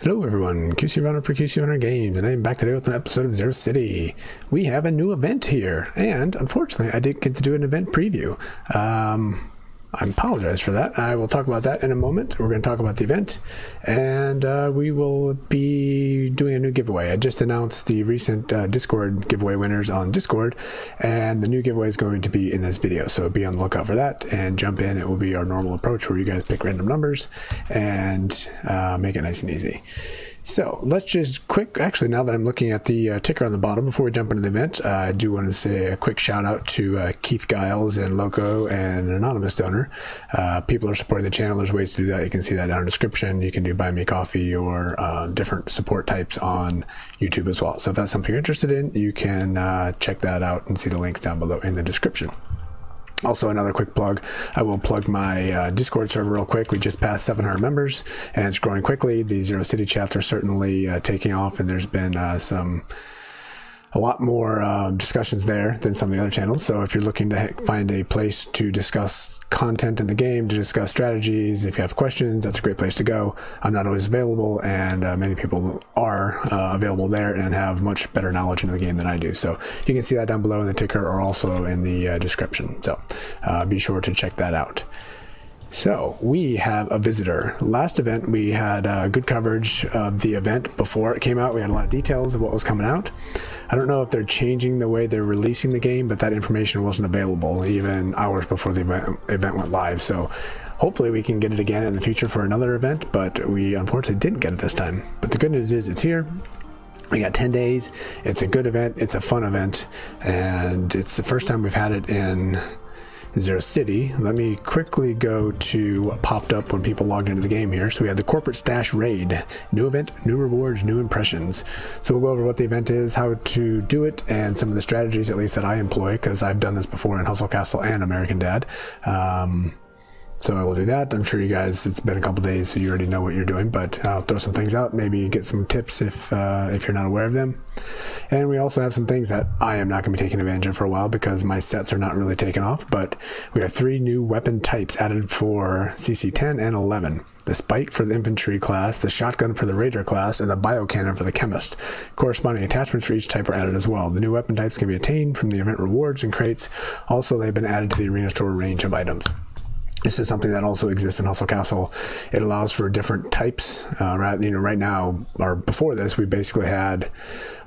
Hello everyone, QC Runner for QC Runner Games, and I'm back today with an episode of Zero City. We have a new event here, and unfortunately I didn't get to do an event preview. I apologize for that. I will talk about that in a moment. We're going to talk about the event, and we will be doing a new giveaway. I just announced the recent Discord giveaway winners on Discord, and the new giveaway is going to be in this video, so be on the lookout for that and jump in. It will be our normal approach where you guys pick random numbers and make it nice and easy. So let's just actually, now that I'm looking at the ticker on the bottom, before we jump into the event, I do want to say a quick shout out to Keith Giles and Loco and an anonymous donor. People are supporting the channel. There's ways to do that. You can see that down in the description. You can do buy me coffee or different support types on YouTube as well. So if that's something you're interested in, you can check that out and see the links down below in the description. Also, another quick plug, I will plug my Discord server real quick. We just passed 700 members and it's growing quickly. The Zero City chapter is certainly taking off, and there's been a lot more discussions there than some of the other channels. So if you're looking to find a place to discuss content in the game, to discuss strategies, if you have questions, that's a great place to go. I'm not always available, and many people are available there and have much better knowledge into the game than I do. So you can see that down below in the ticker or also in the description. So be sure to check that out. So we have a visitor. Last event we had good coverage of the event before it came out. We had a lot of details of what was coming out. I don't know if they're changing the way they're releasing the game, but that information wasn't available even hours before the event went live. So hopefully we can get it again in the future for another event, but we unfortunately didn't get it this time. But the good news is it's here. We got 10 days. It's a good event. It's a fun event, and it's the first time we've had it in Zero City. Let me quickly go to what popped up when people logged into the game here. So we have the Corporate Stash Raid. New event, new rewards, new impressions. So we'll go over what the event is, how to do it, and some of the strategies, at least that I employ, because I've done this before in Hustle Castle and American Dad. So I will do that. I'm sure you guys, it's been a couple days, so you already know what you're doing, but I'll throw some things out, maybe get some tips if you're not aware of them. And we also have some things that I am not going to be taking advantage of for a while because my sets are not really taking off, but we have 3 new weapon types added for CC 10 and 11. The spike for the infantry class, the shotgun for the raider class, and the biocannon for the chemist. Corresponding attachments for each type are added as well. The new weapon types can be attained from the event rewards and crates. Also, they've been added to the arena store range of items. This is something that also exists in Hustle Castle. It allows for different types. Right now, or before this, we basically had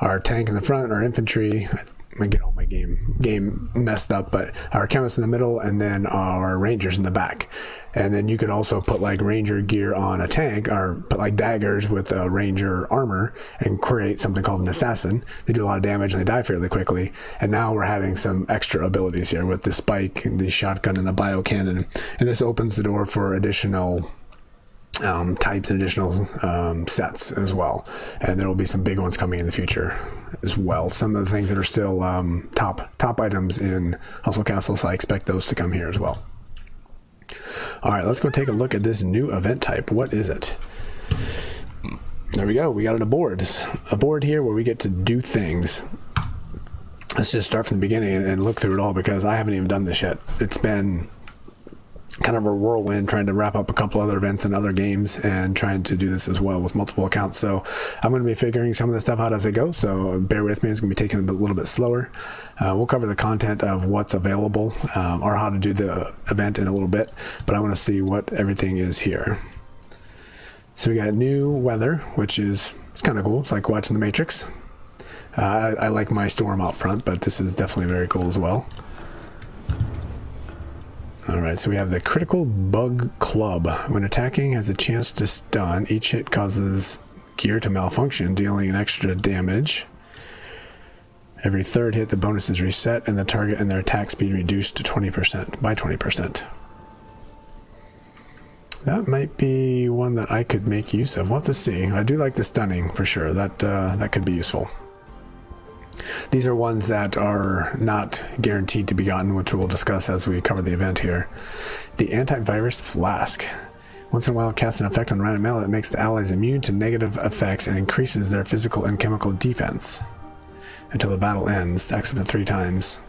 our tank in the front, our infantry. I get all my game messed up, but our chemists in the middle, and then our rangers in the back. And then you could also put like ranger gear on a tank, or put like daggers with a ranger armor and create something called an assassin. They do a lot of damage and they die fairly quickly. And now we're having some extra abilities here with the spike, the shotgun, and the biocannon. And this opens the door for additional types and additional sets as well, and there will be some big ones coming in the future as well. Some of the things that are still top items in Hustle Castle, so I expect those to come here as well. All right, let's go take a look at this new event type. What is it? There we go. We got a board here where we get to do things. Let's just start from the beginning and look through it all, because I haven't even done this yet. It's been kind of a whirlwind trying to wrap up a couple other events and other games and trying to do this as well with multiple accounts. So I'm going to be figuring some of this stuff out as I go, so bear with me. It's going to be taking a little bit slower. We'll cover the content of what's available or how to do the event in a little bit, but I want to see what everything is here. So we got new weather, which it's kind of cool. It's like watching The Matrix. I like my storm out front, but this is definitely very cool as well. Alright, so we have the Critical Bug Club. When attacking, has a chance to stun. Each hit causes gear to malfunction, dealing an extra damage. Every third hit, the bonus is reset, and the target and their attack speed reduced to 20%, by 20%. That might be one that I could make use of. We'll have to see. I do like the stunning, for sure. That could be useful. These are ones that are not guaranteed to be gotten, which we'll discuss as we cover the event here. The Antivirus Flask. Once in a while, it casts an effect on random melee that makes the allies immune to negative effects and increases their physical and chemical defense until the battle ends. Stacks up to 3 times.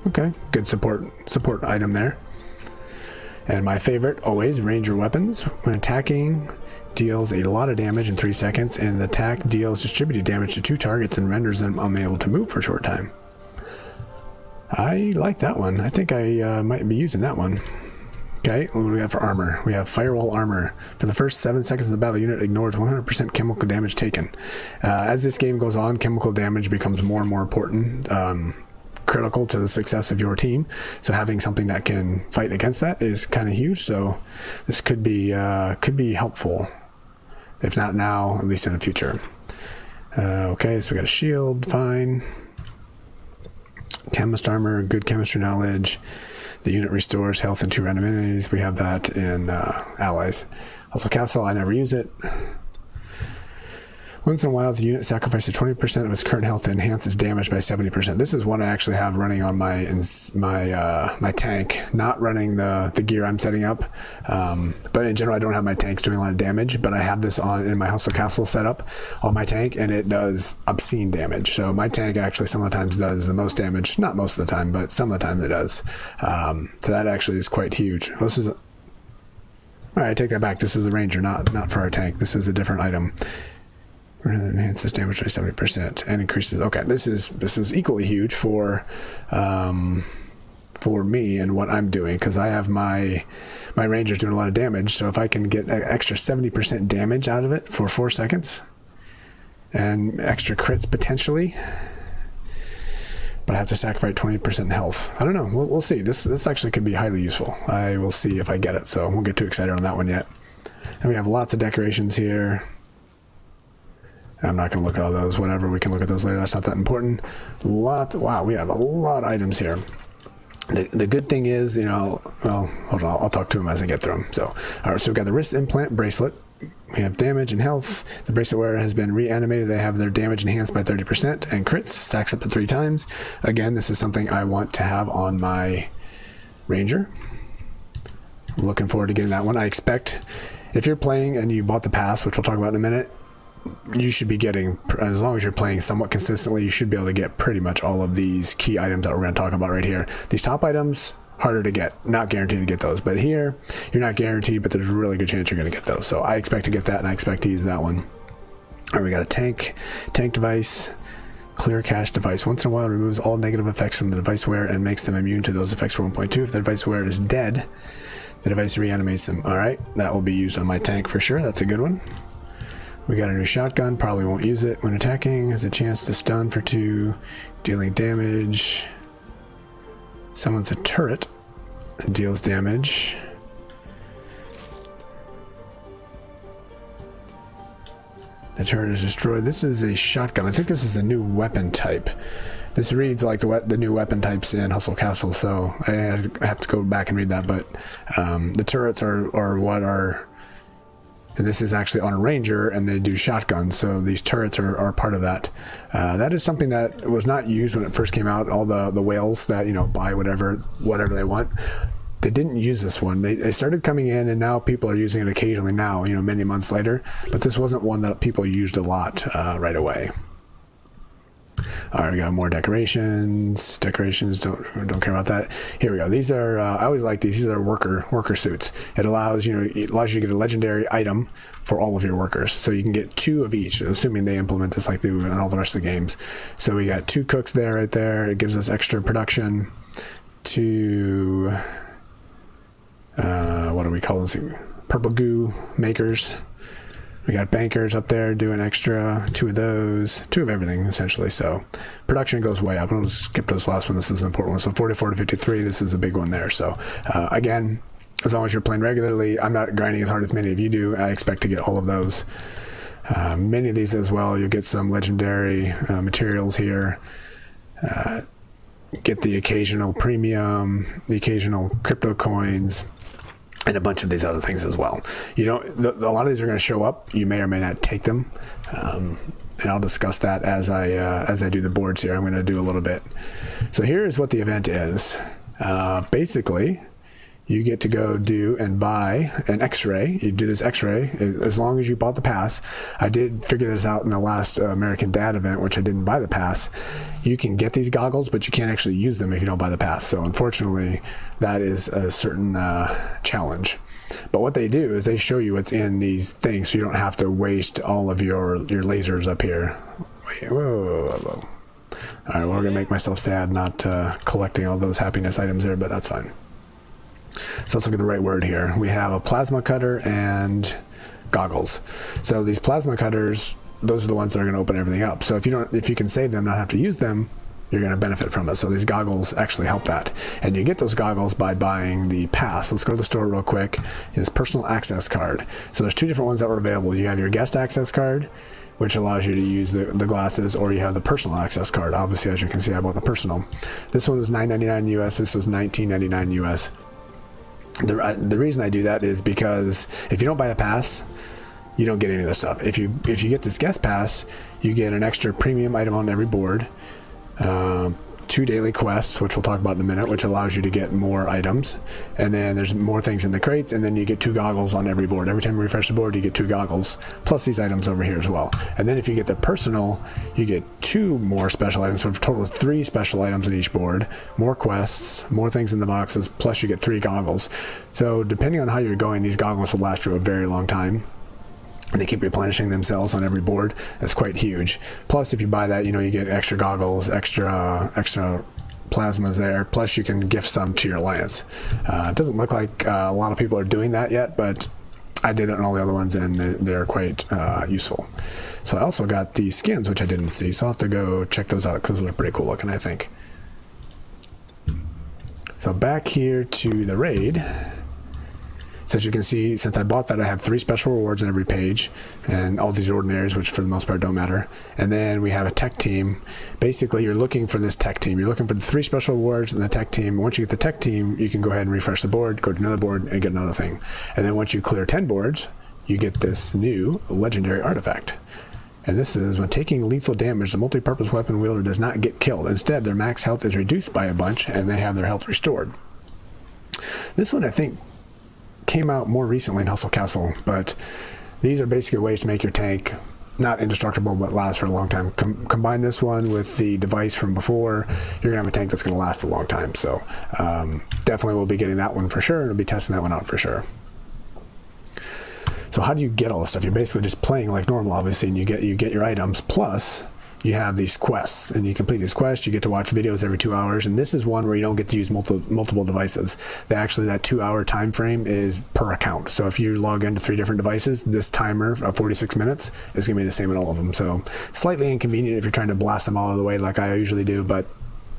Okay, good support item there. And my favorite, always, ranger weapons. When attacking, deals a lot of damage in 3 seconds, and the attack deals distributed damage to 2 targets and renders them unable to move for a short time. I like that one. I think I might be using that one. Okay, what do we have for armor? We have Firewall Armor. For the first 7 seconds of the battle, unit ignores 100% chemical damage taken. As this game goes on, chemical damage becomes more and more important, critical to the success of your team. So having something that can fight against that is kind of huge. So this could be helpful, if not now, at least in the future. Okay, so we got a shield, fine. Chemist armor, good chemistry knowledge. The unit restores health in 2 random enemies. We have that in allies. Also castle, I never use it. Once in a while, the unit sacrifices 20% of its current health to enhance its damage by 70%. This is one I actually have running on my tank, not running the gear I'm setting up. But in general, I don't have my tanks doing a lot of damage, but I have this on in my Hustle Castle setup on my tank, and it does obscene damage. So my tank actually some of the times does the most damage. Not most of the time, but some of the time it does. So that actually is quite huge. This is all right, I take that back. This is a ranger, not for our tank. This is a different item. Enhances damage by 70% and increases. Okay, this is equally huge for me and what I'm doing, because I have my rangers doing a lot of damage. So if I can get an extra 70% damage out of it for 4 seconds and extra crits potentially, but I have to sacrifice 20% health. I don't know. We'll see. This actually could be highly useful. I will see if I get it. So I won't get too excited on that one yet. And we have lots of decorations here. I'm not going to look at all those. Whatever, we can look at those later. That's not that important. Wow, we have a lot of items here. The good thing is, well, hold on. I'll talk to them as I get through them. So, all right. So we've got the wrist implant bracelet. We have damage and health. The bracelet wearer has been reanimated. They have their damage enhanced by 30% and crits stacks up to 3 times. Again, this is something I want to have on my ranger. I'm looking forward to getting that one. I expect if you're playing and you bought the pass, which we'll talk about in a minute, you should be getting, as long as you're playing somewhat consistently, you should be able to get pretty much all of these key items that we're going to talk about right here. These top items, harder to get, not guaranteed to get those, but here you're not guaranteed, but there's a really good chance you're going to get those. So I expect to get that, and I expect to use that one. All right, we got a tank device, clear cache device. Once in a while, it removes all negative effects from the device wearer and makes them immune to those effects for 1.2. If the device wearer is dead, the device reanimates them. All right, that will be used on my tank for sure. That's a good one. We got a new shotgun, probably won't use it when attacking. Has a chance to stun for 2, dealing damage. Someone's a turret, and deals damage. The turret is destroyed. This is a shotgun. I think this is a new weapon type. This reads like the new weapon types in Hustle Castle, so I have to go back and read that. But the turrets are what are... And this is actually on a ranger, and they do shotguns, so these turrets are part of that. That is something that was not used when it first came out. All the whales that, buy whatever they want, they didn't use this one. They started coming in, and now people are using it occasionally now, many months later. But this wasn't one that people used a lot right away. All right, we got more decorations. Decorations, don't care about that. Here we go. These are I always like these. These are worker suits. It allows you to get a legendary item for all of your workers, so you can get 2 of each, assuming they implement this like they do in all the rest of the games. So we got 2 cooks there, right there. It gives us extra production. 2 what do we call this? Purple goo makers. We got bankers up there doing extra, 2 of those, 2 of everything essentially. So production goes way up. I'm gonna skip this last one. This is an important one. So 44 to 53, this is a big one there. So again, as long as you're playing regularly, I'm not grinding as hard as many of you do. I expect to get all of those. Many of these as well. You'll get some legendary materials here. Get the occasional premium, the occasional crypto coins, and a bunch of these other things as well. A lot of these are going to show up. You may or may not take them, and I'll discuss that as I do the boards here. I'm going to do a little bit. So here is what the event is. Basically, you get to go do and buy an X-ray. You do this X-ray as long as you bought the pass. I did figure this out in the last American Dad event, which I didn't buy the pass. You can get these goggles, but you can't actually use them if you don't buy the pass. So unfortunately, that is a certain challenge. But what they do is they show you what's in these things, so you don't have to waste all of your lasers up here. Wait, whoa. All right, well, we're gonna make myself sad not collecting all those happiness items there, but that's fine. So let's look at the right word here. We have a plasma cutter and goggles. So these plasma cutters, those are the ones that are going to open everything up. So if you can save them, not have to use them, you're going to benefit from it. So these goggles actually help that. And you get those goggles by buying the pass. Let's go to the store real quick. It's personal access card. So there's two different ones that were available. You have your guest access card, which allows you to use the glasses, or you have the personal access card. Obviously, as you can see, I bought the personal. This one was $9.99 US. This was $19.99 US. The reason I do that is because if you don't buy a pass, you don't get any of this stuff. If you get this guest pass, you get an extra premium item on every board, 2 daily quests, which we'll talk about in a minute, which allows you to get more items, and then there's more things in the crates, and then you get 2 goggles on every board. Every time you refresh the board, you get 2 goggles, plus these items over here as well. And then if you get the personal, you get 2 more special items, so a total of 3 special items in each board, more quests, more things in the boxes, plus you get 3 goggles. So depending on how you're going, these goggles will last you a very long time. And they keep replenishing themselves on every board. That's quite huge. Plus, if you buy that, you get extra goggles, extra plasmas there. Plus, you can gift some to your alliance. It doesn't look like a lot of people are doing that yet, but I did it on all the other ones, and they're quite useful. So I also got these skins, which I didn't see. So I'll have to go check those out because those are pretty cool looking, I think. So back here to the raid. So as you can see, since I bought that, I have 3 special rewards on every page, and all these ordinaries, which for the most part don't matter. And then we have a tech team. Basically, you're looking for this tech team. You're looking for the 3 special rewards and the tech team. Once you get the tech team, you can go ahead and refresh the board, go to another board, and get another thing. And then once you clear 10 boards, you get this new legendary artifact. And this is when taking lethal damage, the multi-purpose weapon wielder does not get killed. Instead, their max health is reduced by a bunch, and they have their health restored. This one, I think, came out more recently in Hustle Castle, but these are basically ways to make your tank not indestructible but last for a long time. Combine this one with the device from before, you're gonna have a tank that's gonna last a long time. So definitely we'll be getting that one for sure, and we'll be testing that one out for sure. So how do you get all this stuff? You're basically just playing like normal, obviously, and you get your items, plus you have these quests, and you complete these quests, you get to watch videos every 2 hours, and this is one where you don't get to use multiple devices. That 2 hour time frame is per account. So if you log into 3 different devices, this timer of 46 minutes is gonna be the same in all of them. So slightly inconvenient if you're trying to blast them all out of the way like I usually do, but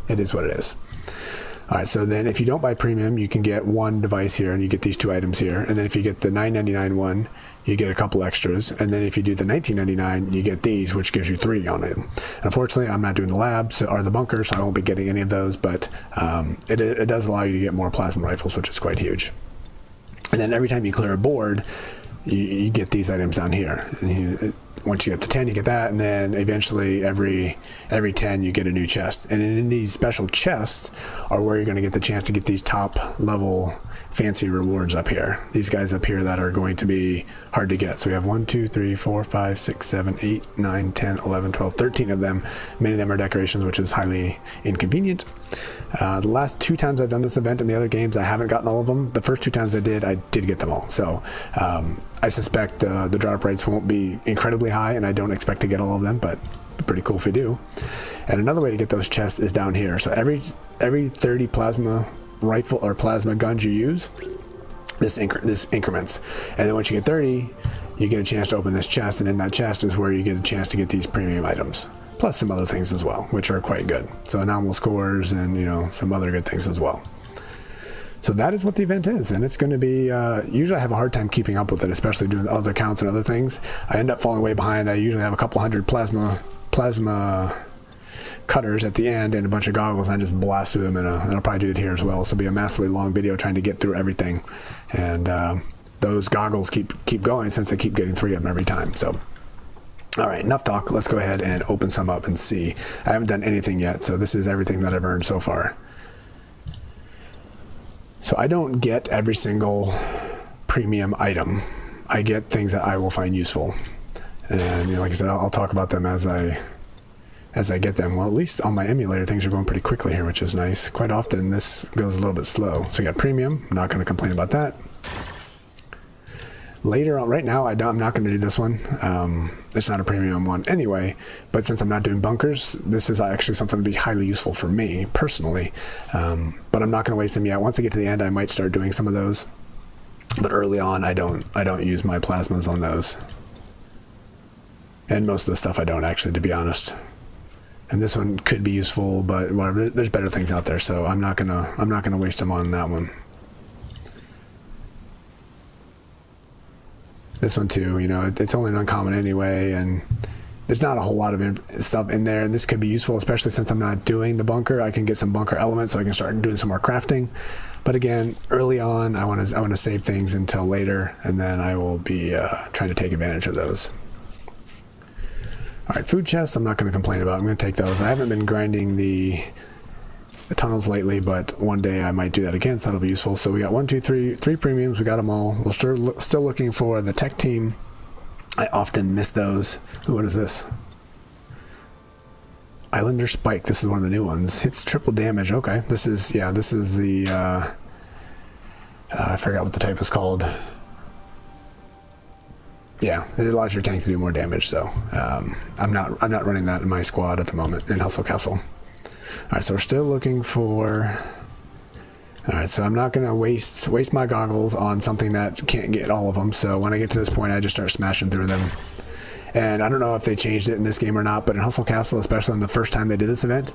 it is what it is. All right, so then if you don't buy premium, you can get 1 device here, and you get these 2 items here. And then if you get the $9.99 one, you get a couple extras. And then if you do the $19.99, you get these, which gives you 3 on it. Unfortunately, I'm not doing the labs or the bunker, so I won't be getting any of those, but it does allow you to get more plasma rifles, which is quite huge. And then every time you clear a board, you get these items down here. And once you get up to 10, you get that, and then eventually every 10 you get a new chest. And in these special chests are where you're going to get the chance to get these top level fancy rewards up here. These guys up here that are going to be hard to get. So we have 1, 2, 3, 4, 5, 6, 7, 8, 9, 10, 11, 12, 13 of them. Many of them are decorations, which is highly inconvenient. The last 2 times I've done this event in the other games, I haven't gotten all of them. The first 2 times I did get them all. So I suspect the drop rates won't be incredibly high, and I don't expect to get all of them, but pretty cool if we do. And another way to get those chests is down here. So every 30 plasma rifle or plasma guns you use, this increments. And then once you get 30, you get a chance to open this chest, and in that chest is where you get a chance to get these premium items, plus some other things as well, which are quite good. So anomalous scores and some other good things as well. So that is what the event is, and it's going to be, usually I have a hard time keeping up with it, especially doing other counts and other things. I end up falling way behind. I usually have a couple hundred plasma cutters at the end and a bunch of goggles, and I just blast through them, and I'll probably do it here as well. So it'll be a massively long video trying to get through everything, and those goggles keep going since I keep getting 3 of them every time. So all right, enough talk. Let's go ahead and open some up and see. I haven't done anything yet, so this is everything that I've earned so far. So I don't get every single premium item. I get things that I will find useful, and like I said, I'll talk about them as I get them. Well, at least on my emulator, things are going pretty quickly here, which is nice. Quite often, this goes a little bit slow. So we got premium. I'm not going to complain about that. Later on, right now, I'm not going to do this one. It's not a premium one anyway, but since I'm not doing bunkers, this is actually something to be highly useful for me personally. But I'm not going to waste them yet. Once I get to the end, I might start doing some of those. But early on, I don't use my plasmas on those. And most of the stuff I don't actually, to be honest. And this one could be useful, but whatever. There's better things out there, so I'm not gonna waste them on that one. This one too, you know, it's only an uncommon anyway, and there's not a whole lot of stuff in there, and this could be useful, especially since I'm not doing the bunker. I can get some bunker elements, so I can start doing some more crafting. But again, early on, I want to save things until later, and then I will be trying to take advantage of those. All right, food chests, I'm not going to complain about. I'm going to take those. I haven't been grinding the tunnels lately, but one day I might do that again, so that'll be useful. So we got 1, 2, 3, 3 premiums. We got them all. We're still looking for the tech team. I often miss those. Ooh, what is this? Islander Spike. This is one of the new ones. Hits triple damage. Okay, this is the I forgot what the type is called. Yeah, it allows your tank to do more damage. So I'm not running that in my squad at the moment in Hustle Castle. All right, so we're still looking for... All right, so I'm not going to waste my goggles on something that can't get all of them. So when I get to this point, I just start smashing through them. And I don't know if they changed it in this game or not, but in Hustle Castle, especially on the first time they did this event,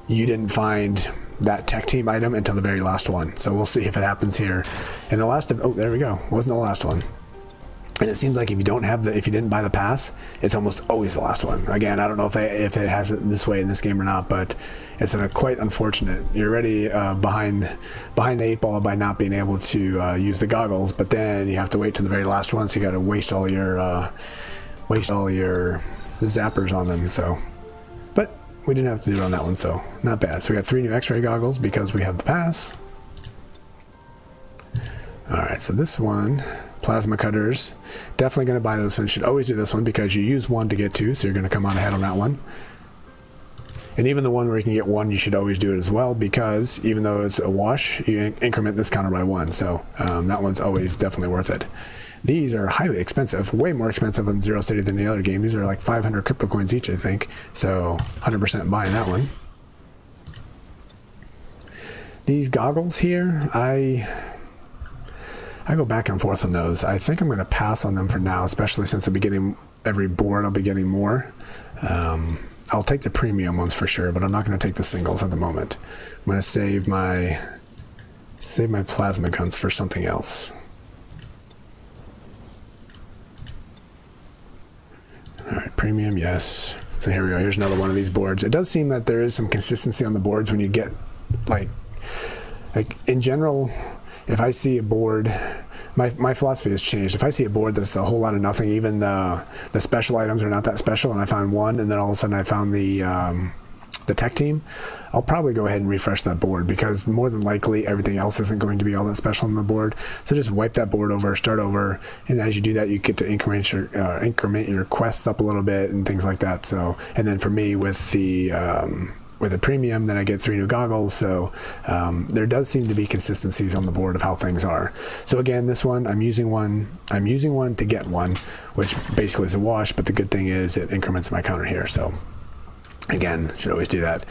you didn't find that tech team item until the very last one. So we'll see if it happens here. And the last... Oh, there we go. Wasn't the last one. And it seems like if you didn't buy the pass, it's almost always the last one. Again, I don't know if it has it this way in this game or not, but it's quite unfortunate. You're already behind the 8 ball by not being able to use the goggles, but then you have to wait to the very last one, so you got to waste all your zappers on them. So, but we didn't have to do it on that one, so not bad. So we got 3 new X-ray goggles because we have the pass. All right, so this one. Plasma cutters, definitely going to buy this one. Should always do this one because you use 1 to get 2, so you're going to come on ahead on that one. And even the one where you can get 1, you should always do it as well, because even though it's a wash, you increment this counter by 1, so that one's always definitely worth it. These are highly expensive, way more expensive in Zero City than the other game. These are like 500 crypto coins each, I think, so 100% buying that one. These goggles here, I go back and forth on those. I think I'm going to pass on them for now, especially since I'll be getting every board. I'll be getting more. I'll take the premium ones for sure, but I'm not going to take the singles at the moment. I'm going to save my plasma guns for something else. All right, premium, yes. So here we go. Here's another one of these boards. It does seem that there is some consistency on the boards when you get like in general. If I see a board, my philosophy has changed. If I see a board that's a whole lot of nothing, even the special items are not that special, and I found one, and then all of a sudden I found the tech team, I'll probably go ahead and refresh that board, because more than likely everything else isn't going to be all that special on the board. So just wipe that board over, start over, and as you do that, you get to increment your quests up a little bit and things like that. So, and then for me with the premium, then I get 3 new goggles, so there does seem to be consistencies on the board of how things are. So again, this one, I'm using one to get 1, which basically is a wash, but the good thing is it increments my counter here, so again, should always do that.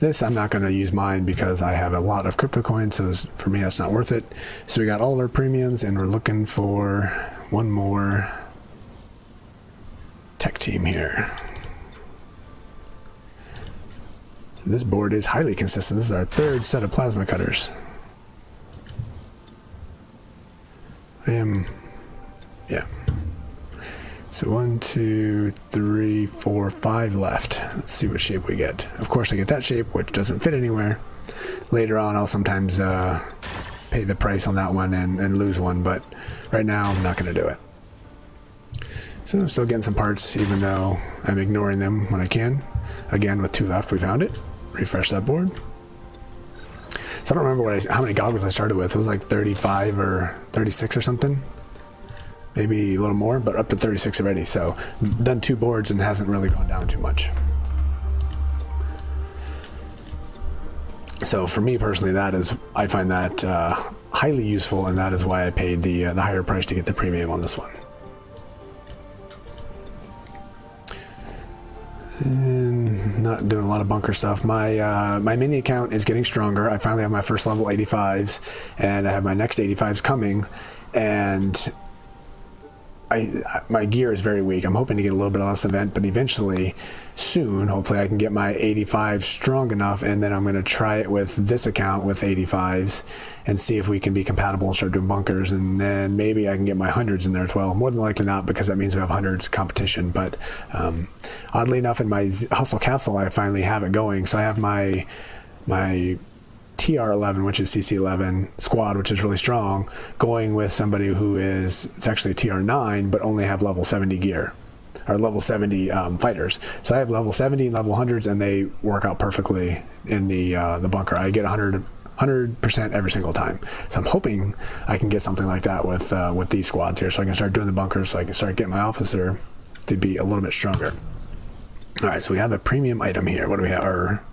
This, I'm not going to use mine because I have a lot of crypto coins, so for me that's not worth it. So we got all our premiums, and we're looking for one more tech team here. This board is highly consistent. This is our 3rd set of plasma cutters. Yeah. So 1, 2, 3, 4, 5 left. Let's see what shape we get. Of course I get that shape, which doesn't fit anywhere. Later on I'll sometimes pay the price on that one and lose one, but right now I'm not going to do it. So I'm still getting some parts, even though I'm ignoring them when I can. Again, with 2 left, we found it. Refresh that board. So I don't remember how many goggles I started with. It was like 35 or 36 or something. Maybe a little more, but up to 36 already. So done 2 boards and hasn't really gone down too much. So for me personally, I find that highly useful, and that is why I paid the higher price to get the premium on this one. And not doing a lot of bunker stuff. My mini account is getting stronger. I finally have my first level 85s, and I have my next 85s coming, and my gear is very weak. I'm hoping to get a little bit less event, but eventually, soon, hopefully I can get my 85 strong enough, and then I'm going to try it with this account with 85s and see if we can be compatible and start doing bunkers, and then maybe I can get my 100s in there as well. More than likely not, because that means we have 100s competition, but oddly enough, in my Hustle Castle, I finally have it going, so I have my TR11, which is CC11 squad, which is really strong, going with somebody who is, it's actually a TR9, but only have level 70 gear, or level 70 fighters. So I have level 70 and level 100s, and they work out perfectly in the bunker. I get 100% every single time. So I'm hoping I can get something like that with these squads here, so I can start doing the bunkers, so I can start getting my officer to be a little bit stronger. All right, so we have a premium item here. What do we have?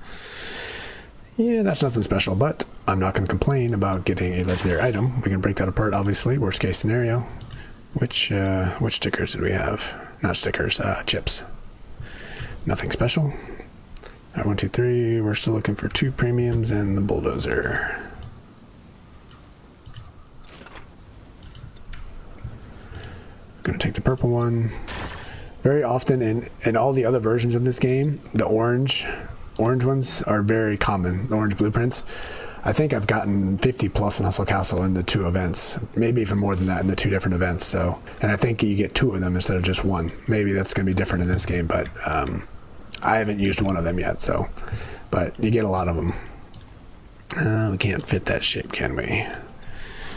Yeah, that's nothing special, but I'm not going to complain about getting a legendary item. We can break that apart, obviously. Worst case scenario. Which stickers did we have? Not stickers, chips. Nothing special. All right, 1, 2, 3. We're still looking for 2 premiums and the bulldozer. Going to take the purple one. Very often in all the other versions of this game, the orange ones are very common, the orange blueprints. I think I've gotten 50 plus in Hustle Castle in the 2 events, maybe even more than that in the 2 different events. So, and I think you get 2 of them instead of just 1. Maybe that's going to be different in this game, but I haven't used 1 of them yet. So, but you get a lot of them. We can't fit that shape, can we?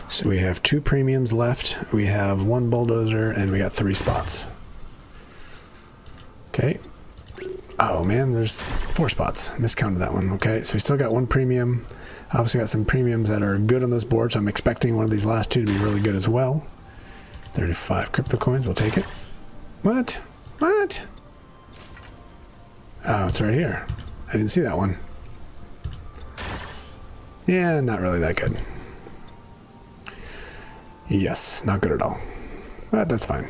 So we have 2 premiums left. We have 1 bulldozer, and we got 3 spots. Okay. Oh man, there's 4 spots. Miscounted that one. Okay, so we still got 1 premium. Obviously got some premiums that are good on this board, so I'm expecting one of these last 2 to be really good as well. 35 crypto coins, we'll take it. What? What? Oh, it's right here. I didn't see that one. Yeah, not really that good. Yes, not good at all. But that's fine.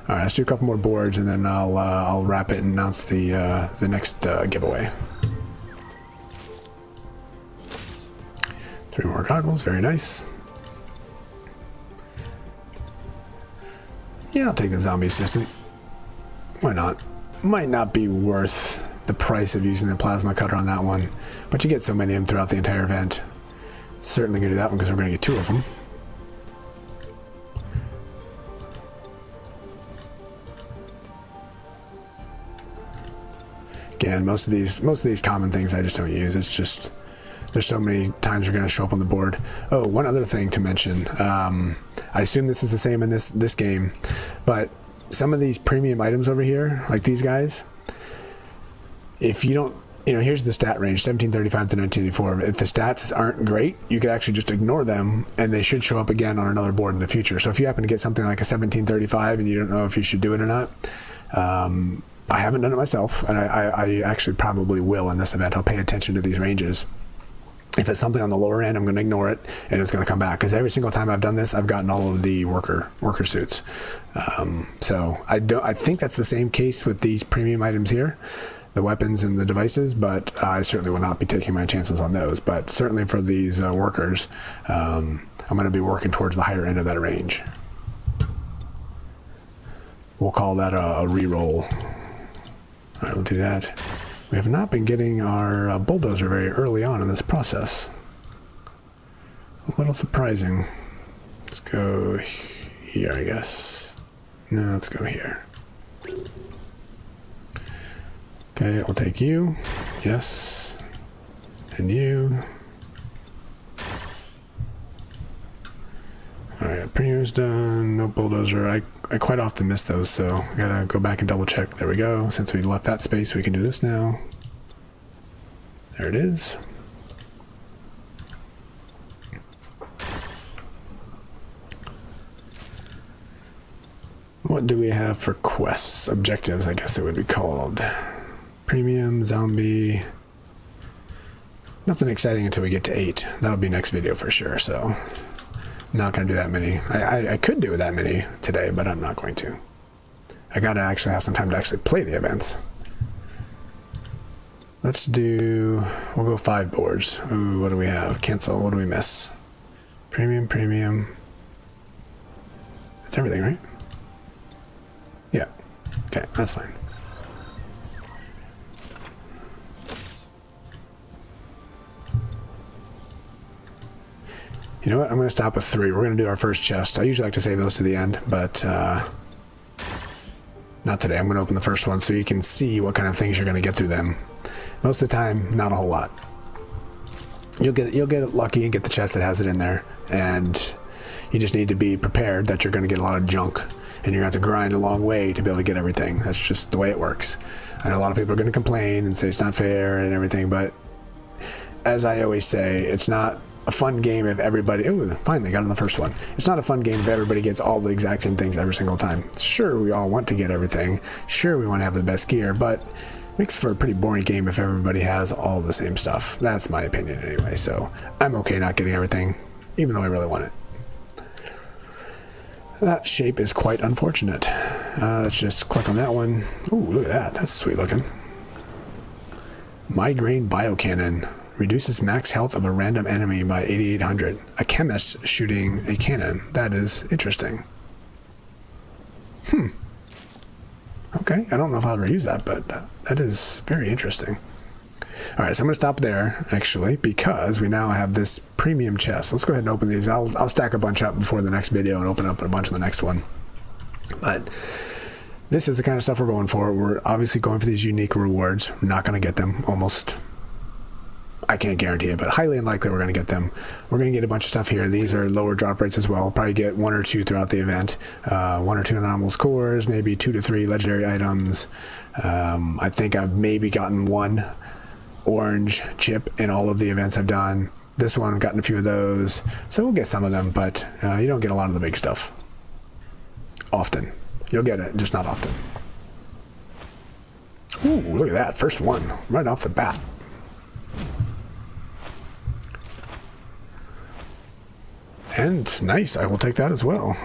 All right, let's do a couple more boards, and then I'll wrap it and announce the next giveaway. 3 more goggles, very nice. Yeah, I'll take the zombie assistant. Why not? Might not be worth the price of using the plasma cutter on that one, but you get so many of them throughout the entire event. Certainly gonna do that one because we're gonna get 2 of them. Again, most of these common things I just don't use. It's just there's so many times you're going to show up on the board. Oh, one other thing to mention. I assume this is the same in this game, but some of these premium items over here, like these guys, if you don't, here's the stat range, 1735 to 1984. If the stats aren't great, you could actually just ignore them, and they should show up again on another board in the future. So if you happen to get something like a 1735 and you don't know if you should do it or not, I haven't done it myself, and I actually probably will in this event. I'll pay attention to these ranges. If it's something on the lower end, I'm going to ignore it, and it's going to come back. Because every single time I've done this, I've gotten all of the worker suits. So I think that's the same case with these premium items here, the weapons and the devices. But I certainly will not be taking my chances on those. But certainly for these workers, I'm going to be working towards the higher end of that range. We'll call that a re-roll. All right, we'll do that. We have not been getting our bulldozer very early on in this process. A little surprising. Let's go here, I guess. No, let's go here. Okay, I'll take you. Yes. And you. Alright, premium's done. No bulldozer. I quite often miss those, so I gotta go back and double check. There we go. Since we left that space, we can do this now. There it is. What do we have for quests? Objectives, I guess it would be called. Premium, zombie. Nothing exciting until we get to 8. That'll be next video for sure, so not going to do that many. I could do that many today, but I'm not going to. I got to actually have some time to actually play the events. Let's do... We'll go 5 boards. Ooh, what do we have? Cancel. What do we miss? Premium, premium. That's everything, right? Yeah. Okay, that's fine. You know what? I'm going to stop with 3. We're going to do our first chest. I usually like to save those to the end, but not today. I'm going to open the first one so you can see what kind of things you're going to get through them. Most of the time, not a whole lot. You'll get lucky and get the chest that has it in there, and you just need to be prepared that you're going to get a lot of junk, and you're going to have to grind a long way to be able to get everything. That's just the way it works. I know a lot of people are going to complain and say it's not fair and everything, but as I always say, it's not a fun game if everybody... Oh, finally got on the first one. It's not a fun game if everybody gets all the exact same things every single time. Sure, we all want to get everything. Sure, we want to have the best gear, but it makes for a pretty boring game if everybody has all the same stuff. That's my opinion anyway, so I'm okay not getting everything, even though I really want it. That shape is quite unfortunate. Let's just click on that one. Ooh, look at that. That's sweet looking. Migraine Biocannon. Reduces max health of a random enemy by 8,800. A chemist shooting a cannon. That is interesting. Okay, I don't know if I'll ever use that, but that is very interesting. Alright, so I'm going to stop there, actually, because we now have this premium chest. Let's go ahead and open these. I'll stack a bunch up before the next video and open up a bunch in the next one. But this is the kind of stuff we're going for. We're obviously going for these unique rewards. We're not going to get them, almost... I can't guarantee it, but highly unlikely we're going to get them. We're going to get a bunch of stuff here. These are lower drop rates as well. We'll probably get 1 or 2 throughout the event. 1 or 2 anomalous cores, maybe 2 to 3 legendary items. I think I've maybe gotten 1 orange chip in all of the events I've done. This one, I've gotten a few of those. So we'll get some of them, but you don't get a lot of the big stuff. Often. You'll get it, just not often. Ooh, look at that. First one, right off the bat. And nice, I will take that as well.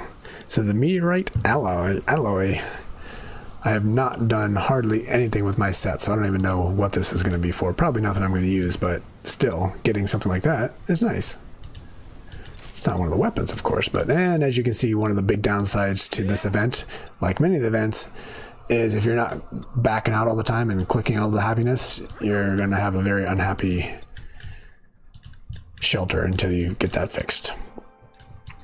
So the meteorite alloy. I have not done hardly anything with my set, so I don't even know what this is going to be for. Probably nothing I'm going to use, but still, getting something like that is nice. It's not one of the weapons, of course, but and as you can see, one of the big downsides to this event, like many of the events, is if you're not backing out all the time and clicking all the happiness, you're going to have a very unhappy shelter until you get that fixed.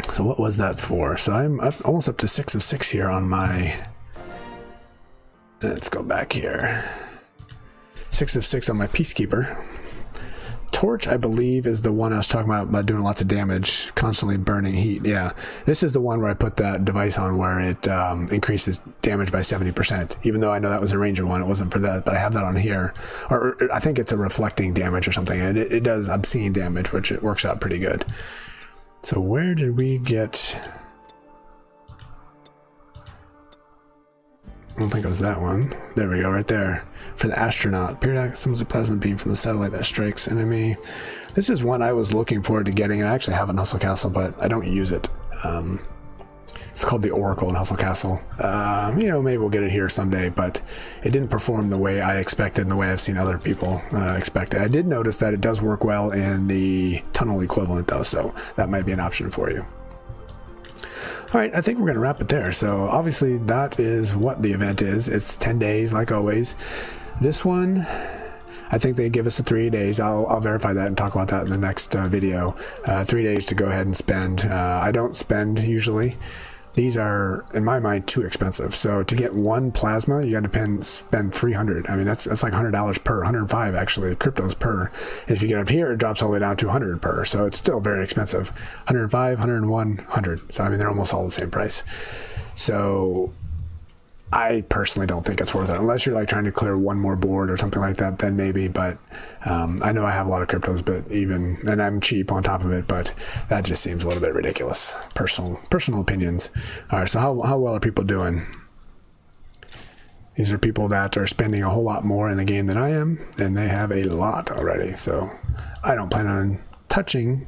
So what was that for? So I'm almost up to 6 of 6 here on my... Let's go back here. 6 of 6 on my Peacekeeper. Torch, I believe, is the one I was talking about doing lots of damage, constantly burning heat. Yeah, this is the one where I put that device on where it increases damage by 70%. Even though I know that was a ranger one, it wasn't for that, but I have that on here. Or I think it's a reflecting damage or something. And it does obscene damage, which it works out pretty good. So where did we get... I don't think it was that one. There we go, right there. For the astronaut. Periodic symbols of plasma beam from the satellite that strikes enemy. This is one I was looking forward to getting. I actually have in Hustle Castle, but I don't use it. It's called the Oracle in Hustle Castle. You know, maybe we'll get it here someday, but it didn't perform the way I expected and the way I've seen other people expect it. I did notice that it does work well in the tunnel equivalent, though, so that might be an option for you. All right, I think we're going to wrap it there. So obviously that is what the event is. It's 10 days, like always. This one, I think they give us 3 days. I'll verify that and talk about that in the next video. 3 days to go ahead and spend. I don't spend usually. These are, in my mind, too expensive. So to get 1 plasma, you got to spend 300. I mean, that's like $100 per, 105 actually, cryptos per. And if you get up here, it drops all the way down to 100 per. So it's still very expensive. 105, 101, 100. So I mean, they're almost all the same price. So I personally don't think it's worth it unless you're like trying to clear 1 more board or something like that, then maybe. But I know I have a lot of cryptos, but and I'm cheap on top of it, but that just seems a little bit ridiculous. Personal opinions. All right, so how well are people doing? These are people that are spending a whole lot more in the game than I am, and they have a lot already. So I don't plan on touching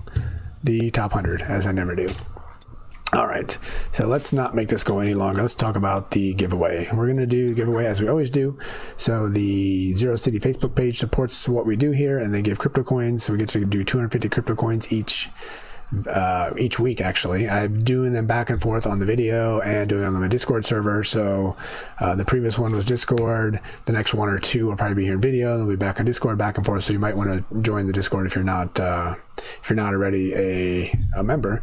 the top 100, as I never do. All right, so let's not make this go any longer. Let's talk about the giveaway. We're going to do the giveaway as we always do. So the Zero City Facebook page supports what we do here, and they give crypto coins. So we get to do 250 crypto coins each week. Actually, I'm doing them back and forth on the video and doing them on my Discord server. So the previous one was Discord. The next one or two will probably be here in video. They'll be back on Discord, back and forth. So you might want to join the Discord if you're not already a member.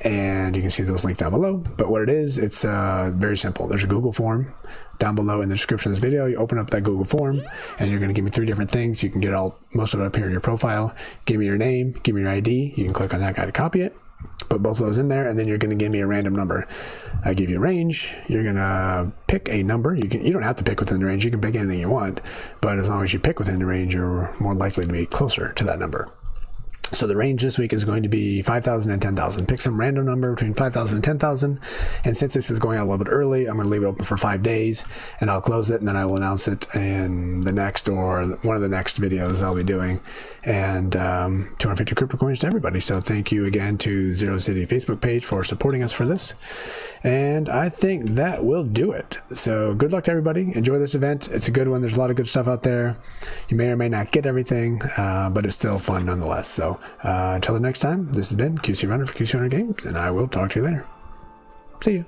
And you can see those links down below. But what it is, it's very simple. There's a Google form down below in the description of this video. You open up that Google form, and you're going to give me 3 different things. You can get most of it up here in your profile. Give me your name, give me your ID. You can click on that guy to copy it. Put both of those in there, and then you're going to give me a random number. I give you a range. You're going to pick a number. You don't have to pick within the range. You can pick anything you want, but as long as you pick within the range, you're more likely to be closer to that number. So the range this week is going to be 5,000 and 10,000. Pick some random number between 5,000 and 10,000. And since this is going out a little bit early, I'm going to leave it open for 5 days, and I'll close it, and then I will announce it in the next or one of the next videos I'll be doing. And 250 crypto coins to everybody. So thank you again to Zero City Facebook page for supporting us for this. And I think that will do it. So good luck to everybody. Enjoy this event. It's a good one. There's a lot of good stuff out there. You may or may not get everything, but it's still fun nonetheless. So until the next time, this has been QC Runner for QC Runner Games, and I will talk to you later. See you.